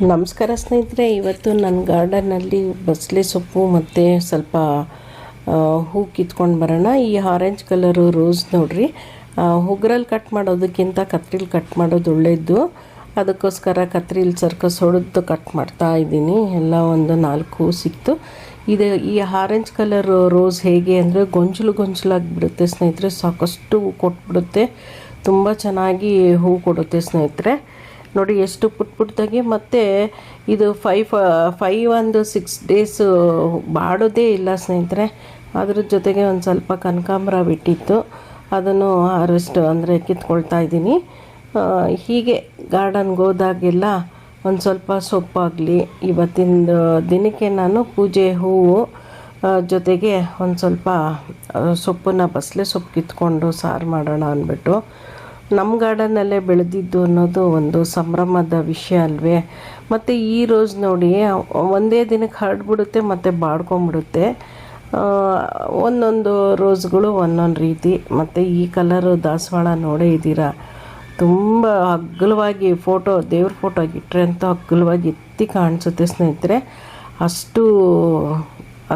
ನಮಸ್ಕಾರ ಸ್ನೇಹಿತರೆ, ಇವತ್ತು ನನ್ನ ಗಾರ್ಡನ್ನಲ್ಲಿ ಬಸಳೆ ಸೊಪ್ಪು ಮತ್ತು ಸ್ವಲ್ಪ ಹೂ ಕಿತ್ಕೊಂಡು ಬರೋಣ. ಈ ಆರೆಂಜ್ ಕಲರು ರೋಸ್ ನೋಡ್ರಿ, ಉಗ್ರಲ್ಲಿ ಕಟ್ ಮಾಡೋದಕ್ಕಿಂತ ಕತ್ರಿಲಿ ಕಟ್ ಮಾಡೋದು ಒಳ್ಳೆಯದು. ಅದಕ್ಕೋಸ್ಕರ ಕತ್ರಿಲಿ ಸರ್ಕಸ್ ಹೊಡೆದು ಕಟ್ ಮಾಡ್ತಾ ಇದ್ದೀನಿ. ಎಲ್ಲ ಒಂದು 4 ಹೂ ಸಿಕ್ತು. ಈ ಆರೆಂಜ್ ಕಲರ್ ರೋಸ್ ಹೇಗೆ ಅಂದರೆ ಗೊಂಚಲಾಗಿಬಿಡುತ್ತೆ ಸ್ನೇಹಿತರೆ, ಸಾಕಷ್ಟು ಹೂ ಕೊಟ್ಬಿಡುತ್ತೆ, ತುಂಬ ಚೆನ್ನಾಗಿ ಹೂ ಕೊಡುತ್ತೆ ಸ್ನೇಹಿತರೆ. ನೋಡಿ ಎಷ್ಟು ಪುಟ್ಟದಾಗಿ, ಮತ್ತು ಇದು 6 ಡೇಸ್ ಬಾಡೋದೇ ಇಲ್ಲ ಸ್ನೇಹಿತರೆ. ಅದ್ರ ಜೊತೆಗೆ ಒಂದು ಸ್ವಲ್ಪ ಕನಕಾಂಬರ ಬಿಟ್ಟಿತ್ತು, ಅದನ್ನು ಹಾರ್ವೆಸ್ಟ್ ಅಂದರೆ ಕಿತ್ಕೊಳ್ತಾ ಇದ್ದೀನಿ. ಹೀಗೆ ಗಾರ್ಡನ್ಗೆ ಹೋದಾಗೆಲ್ಲ ಒಂದು ಸ್ವಲ್ಪ ಸೊಪ್ಪಾಗಲಿ, ಇವತ್ತಿನ ದಿನಕ್ಕೆ ನಾನು ಪೂಜೆ ಹೂವು ಜೊತೆಗೆ ಒಂದು ಸ್ವಲ್ಪ ಬಸಳೆ ಸೊಪ್ಪು ಕಿತ್ಕೊಂಡು ಸಾರು ಮಾಡೋಣ ಅಂದ್ಬಿಟ್ಟು. ನಮ್ಮ ಗಾರ್ಡನ್ನಲ್ಲೇ ಬೆಳೆದಿದ್ದು ಅನ್ನೋದು ಒಂದು ಸಂಭ್ರಮದ ವಿಷಯ ಅಲ್ವೇ. ಮತ್ತು ಈ ರೋಸ್ ನೋಡಿ, ಒಂದೇ ದಿನಕ್ಕೆ ಹರಡ್ಬಿಡುತ್ತೆ ಮತ್ತು ಬಾಡ್ಕೊಂಬಿಡುತ್ತೆ. ಒಂದೊಂದು ರೋಸ್ಗಳು ಒಂದೊಂದು ರೀತಿ. ಮತ್ತು ಈ ಕಲರು ದಾಸವಾಳ ನೋಡೇ ಇದ್ದೀರಾ, ತುಂಬ ಅಗ್ಗಲವಾಗಿ ದೇವ್ರ ಫೋಟೋಗೆ ಇಟ್ಟರೆ ಅಂತ ಅಗ್ಗಲವಾಗಿ ಎತ್ತಿ ಕಾಣಿಸುತ್ತೆ ಸ್ನೇಹಿತರೆ, ಅಷ್ಟು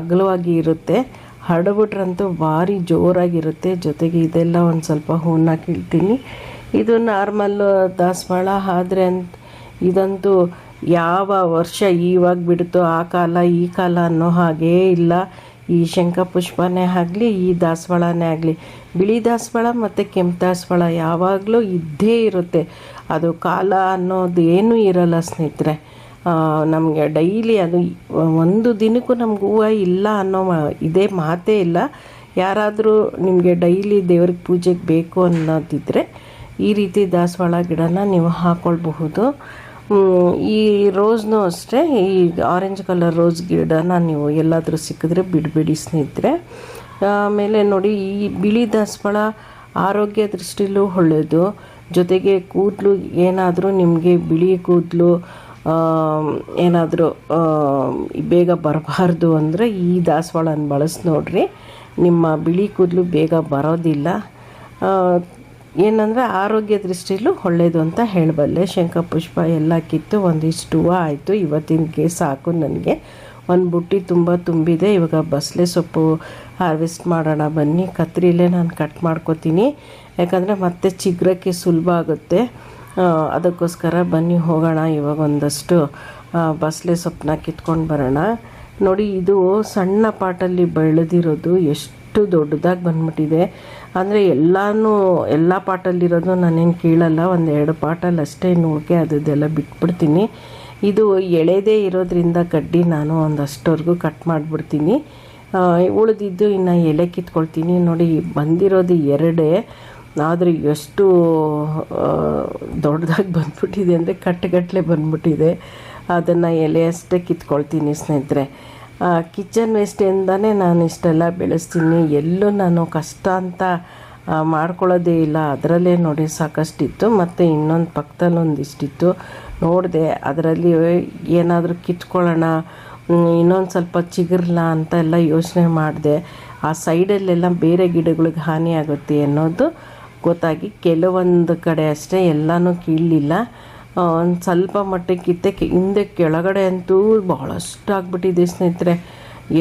ಅಗ್ಗಲವಾಗಿ ಇರುತ್ತೆ. ಹರಡ್ಬಿಟ್ರಂತೂ ಭಾರಿ ಜೋರಾಗಿರುತ್ತೆ. ಜೊತೆಗೆ ಇದೆಲ್ಲ ಒಂದು ಸ್ವಲ್ಪ ಹೂವನ್ನ ಕೀಳ್ತೀನಿ. ಇದು ನಾರ್ಮಲ್ ದಾಸವಾಳ, ಆದರೆ ಇದಂತೂ ಯಾವ ವರ್ಷ ಇವಾಗ ಬಿಡುತ್ತೋ ಆ ಕಾಲ ಈ ಕಾಲ ಅನ್ನೋ ಹಾಗೇ ಇಲ್ಲ. ಈ ಶಂಖಪುಷ್ಪನೇ ಆಗಲಿ, ಈ ದಾಸವಾಳನೇ ಆಗಲಿ, ಬಿಳಿ ದಾಸವಾಳ ಮತ್ತು ಕೆಂಪು ದಾಸವಾಳ ಯಾವಾಗಲೂ ಇದ್ದೇ ಇರುತ್ತೆ. ಅದು ಕಾಲ ಅನ್ನೋದು ಏನೂ ಇರಲ್ಲ ಸ್ನೇಹಿತರೆ. ನಮಗೆ ಡೈಲಿ ಅದು ಒಂದು ದಿನಕ್ಕೂ ನಮ್ಗೆ ಹೂವು ಇಲ್ಲ ಅನ್ನೋ ಇದೇ ಮಾತೇ ಇಲ್ಲ. ಯಾರಾದರೂ ನಿಮಗೆ ಡೈಲಿ ದೇವ್ರಿಗೆ ಪೂಜೆಗೆ ಬೇಕು ಅನ್ನೋದಿದ್ದರೆ ಈ ರೀತಿ ದಾಸವಾಳ ಗಿಡನ ನೀವು ಹಾಕ್ಕೊಳ್ಬಹುದು. ಈ ರೋಸ್ನೂ ಅಷ್ಟೇ, ಈ ಆರೆಂಜ್ ಕಲರ್ ರೋಸ್ ಗಿಡನ ನೀವು ಎಲ್ಲಾದರೂ ಸಿಕ್ಕಿದ್ರೆ ಬಿಡಬೇಡಿ ಸ್ನೇಹಿತರೆ. ಆಮೇಲೆ ನೋಡಿ, ಈ ಬಿಳಿ ದಾಸವಾಳ ಆರೋಗ್ಯ ದೃಷ್ಟಿಲೂ ಒಳ್ಳೆಯದು. ಜೊತೆಗೆ ಕೂದಲು ಏನಾದರೂ ನಿಮಗೆ ಬಿಳಿ ಕೂದಲು ಏನಾದರೂ ಬೇಗ ಬರಬಾರ್ದು ಅಂದರೆ ಈ ದಾಸವಾಳನ ಬಳಸಿ ನೋಡ್ರಿ, ನಿಮ್ಮ ಬಿಳಿ ಕೂದಲು ಬೇಗ ಬರೋದಿಲ್ಲ. ಏನಂದರೆ ಆರೋಗ್ಯ ದೃಷ್ಟಿಲೂ ಒಳ್ಳೆಯದು ಅಂತ ಹೇಳಬಲ್ಲೆ. ಶಂಖಪುಷ್ಪ ಎಲ್ಲ ಕಿತ್ತು ಒಂದಿಷ್ಟು ಹೂವು ಆಯಿತು. ಇವತ್ತಿನಗೆ ಸಾಕು ನನಗೆ. ಒಂದು ಬುಟ್ಟಿ ತುಂಬ ತುಂಬಿದೆ. ಇವಾಗ ಬಸಳೆ ಸೊಪ್ಪು ಹಾರ್ವೆಸ್ಟ್ ಮಾಡೋಣ ಬನ್ನಿ. ಕತ್ರಿಲೇ ನಾನು ಕಟ್ ಮಾಡ್ಕೋತೀನಿ, ಯಾಕಂದರೆ ಮತ್ತೆ ಚಿಗುರಕ್ಕೆ ಸುಲಭ ಆಗುತ್ತೆ. ಅದಕ್ಕೋಸ್ಕರ ಬನ್ನಿ ಹೋಗೋಣ. ಇವಾಗ ಒಂದಷ್ಟು ಬಸಳೆ ಸೊಪ್ಪನ್ನ ಕಿತ್ಕೊಂಡು ಬರೋಣ. ನೋಡಿ, ಇದು ಸಣ್ಣ ಪಾಟಲ್ಲಿ ಬೆಳೆದಿರೋದು ಎಷ್ಟು ದೊಡ್ಡದಾಗಿ ಬಂದ್ಬಿಟ್ಟಿದೆ. ಅಂದರೆ ಎಲ್ಲ ಪಾಟಲ್ಲಿರೋದು ನಾನೇನು ಕೀಳಲ್ಲ, 1-2 ಪಾಟಲ್ಲಿ ಅಷ್ಟೇ ನೋಡಿಕೆ ಅದೆಲ್ಲ ಬಿಟ್ಬಿಡ್ತೀನಿ. ಇದು ಎಳೆದೇ ಇರೋದ್ರಿಂದ ಗಡ್ಡಿ ನಾನು ಒಂದಷ್ಟವರೆಗೂ ಕಟ್ ಮಾಡಿಬಿಡ್ತೀನಿ. ಉಳಿದಿದ್ದು ಇನ್ನು ಎಲೆ ಕಿತ್ಕೊಳ್ತೀನಿ. ನೋಡಿ, ಬಂದಿರೋದು 2, ಆದರೆ ಎಷ್ಟು ದೊಡ್ಡದಾಗಿ ಬಂದ್ಬಿಟ್ಟಿದೆ ಅಂದರೆ ಕಟ್ಟುಗಟ್ಟಲೆ ಬಂದ್ಬಿಟ್ಟಿದೆ. ಅದನ್ನು ಎಲೆ ಅಷ್ಟೇ ಕಿತ್ಕೊಳ್ತೀನಿ ಸ್ನೇಹಿತರೆ. ಕಿಚನ್ ವೇಸ್ಟಿಂದನೇ ನಾನು ಇಷ್ಟೆಲ್ಲ ಬೆಳೆಸ್ತೀನಿ. ಎಲ್ಲೂ ನಾನು ಕಷ್ಟ ಅಂತ ಮಾಡ್ಕೊಳ್ಳೋದೇ ಇಲ್ಲ. ಅದರಲ್ಲೇ ನೋಡಿ ಸಾಕಷ್ಟಿತ್ತು. ಮತ್ತು ಇನ್ನೊಂದು ಪಕ್ಕದಲ್ಲಿ ಒಂದಿಷ್ಟಿತ್ತು ನೋಡಿದೆ, ಅದರಲ್ಲಿ ಏನಾದರೂ ಕಿತ್ಕೊಳ್ಳೋಣ, ಇನ್ನೊಂದು ಸ್ವಲ್ಪ ಚಿಗುರ್ಲ ಅಂತ ಎಲ್ಲ ಯೋಚನೆ ಮಾಡಿದೆ. ಆ ಸೈಡಲ್ಲೆಲ್ಲ ಬೇರೆ ಗಿಡಗಳಿಗೆ ಹಾನಿ ಆಗುತ್ತೆ ಅನ್ನೋದು ಗೊತ್ತಾಗಿ ಕೆಲವೊಂದು ಕಡೆ ಅಷ್ಟೇ, ಎಲ್ಲನೂ ಕೀಳಲಿಲ್ಲ. ಒಂದು ಸ್ವಲ್ಪ ಮಟ್ಟಿಗೆ ಕಿತ್ತೆ. ಹಿಂದೆ ಕೆಳಗಡೆ ಅಂತೂ ಭಾಳಷ್ಟು ಆಗಿಬಿಟ್ಟಿದೆ ಸ್ನೇಹಿತರೆ.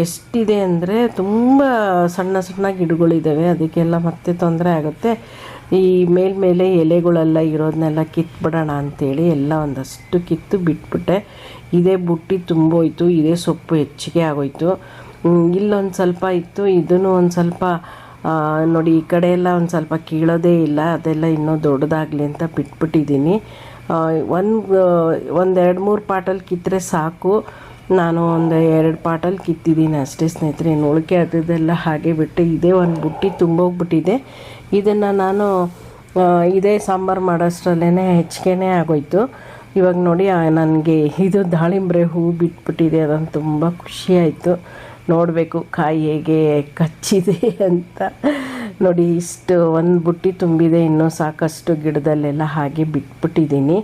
ಎಷ್ಟಿದೆ ಅಂದರೆ ತುಂಬ ಸಣ್ಣ ಗಿಡಗಳಿದ್ದಾವೆ, ಅದಕ್ಕೆಲ್ಲ ಮತ್ತೆ ತೊಂದರೆ ಆಗುತ್ತೆ. ಈ ಮೇಲ್ಮೇಲೆ ಎಲೆಗಳೆಲ್ಲ ಇರೋದನ್ನೆಲ್ಲ ಕಿತ್ಬಿಡೋಣ ಅಂಥೇಳಿ ಎಲ್ಲ ಒಂದಷ್ಟು ಕಿತ್ತು ಬಿಟ್ಬಿಟ್ಟೆ. ಇದೇ ಬುಟ್ಟಿ ತುಂಬೋಯ್ತು, ಇದೇ ಸೊಪ್ಪು ಹೆಚ್ಚಿಗೆ ಆಗೋಯ್ತು. ಇಲ್ಲೊಂದು ಸ್ವಲ್ಪ ಇತ್ತು, ಇದನ್ನು ಒಂದು ಸ್ವಲ್ಪ ನೋಡಿ, ಈ ಕಡೆ ಎಲ್ಲ ಒಂದು ಸ್ವಲ್ಪ ಕೀಳೋದೇ ಇಲ್ಲ. ಅದೆಲ್ಲ ಇನ್ನೂ ದೊಡ್ಡದಾಗಲಿ ಅಂತ ಬಿಟ್ಬಿಟ್ಟಿದ್ದೀನಿ. 1-2-3 ಪಾಟಲ್ಲಿ ಕಿತ್ತರೆ ಸಾಕು. ನಾನು 1-2 ಪಾಟಲ್ಲಿ ಕಿತ್ತಿದ್ದೀನಿ ಅಷ್ಟೇ ಸ್ನೇಹಿತರೆ. ಇನ್ನು ಉಳಿಕೆ ಅದೆಲ್ಲ ಹಾಗೆ ಬಿಟ್ಟು ಇದೇ ಒಂದು ಬುಟ್ಟಿ ತುಂಬೋಗ್ಬಿಟ್ಟಿದೆ. ಇದನ್ನು ನಾನು ಇದೇ ಸಾಂಬಾರು ಮಾಡೋಷ್ಟರಲ್ಲೇ ಹೆಚ್ಚಿಗೆ ಆಗೋಯ್ತು. ಇವಾಗ ನೋಡಿ, ನನಗೆ ಇದು ದಾಳಿಂಬ್ರೆ ಹೂ ಬಿಟ್ಬಿಟ್ಟಿದೆ. ಅದನ್ನು ತುಂಬ ಖುಷಿಯಾಯಿತು. ನೋಡಬೇಕು ಕಾಯಿ ಹೇಗೆ ಕಚ್ಚಿದೆ ಅಂತ. ನೋಡಿ, ಇಷ್ಟು ಒಂದು ಬುಟ್ಟಿ ತುಂಬಿದೆ. ಇನ್ನೂ ಸಾಕಷ್ಟು ಗಿಡದಲ್ಲೆಲ್ಲ ಹಾಗೆ ಬಿಟ್ಬಿಟ್ಟಿದ್ದೀನಿ.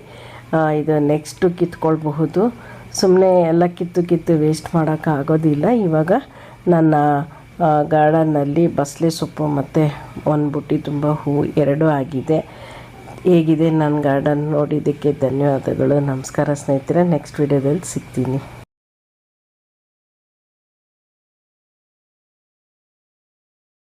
ಇದು ನೆಕ್ಸ್ಟು ಕಿತ್ಕೊಳ್ಬಹುದು. ಸುಮ್ಮನೆ ಎಲ್ಲ ಕಿತ್ತು ವೇಸ್ಟ್ ಮಾಡೋಕ್ಕಾಗೋದಿಲ್ಲ. ಇವಾಗ ನನ್ನ ಗಾರ್ಡನ್ನಲ್ಲಿ ಬಸಳೆ ಸೊಪ್ಪು ಮತ್ತು ಒಂದು ಬುಟ್ಟಿ ತುಂಬ ಹೂ 2 ಆಗಿದೆ. ಹೇಗಿದೆ ನನ್ನ ಗಾರ್ಡನ್ ನೋಡಿದ್ದಕ್ಕೆ ಧನ್ಯವಾದಗಳು. ನಮಸ್ಕಾರ ಸ್ನೇಹಿತರೆ, ನೆಕ್ಸ್ಟ್ ವಿಡಿಯೋದಲ್ಲಿ ಸಿಗ್ತೀನಿ.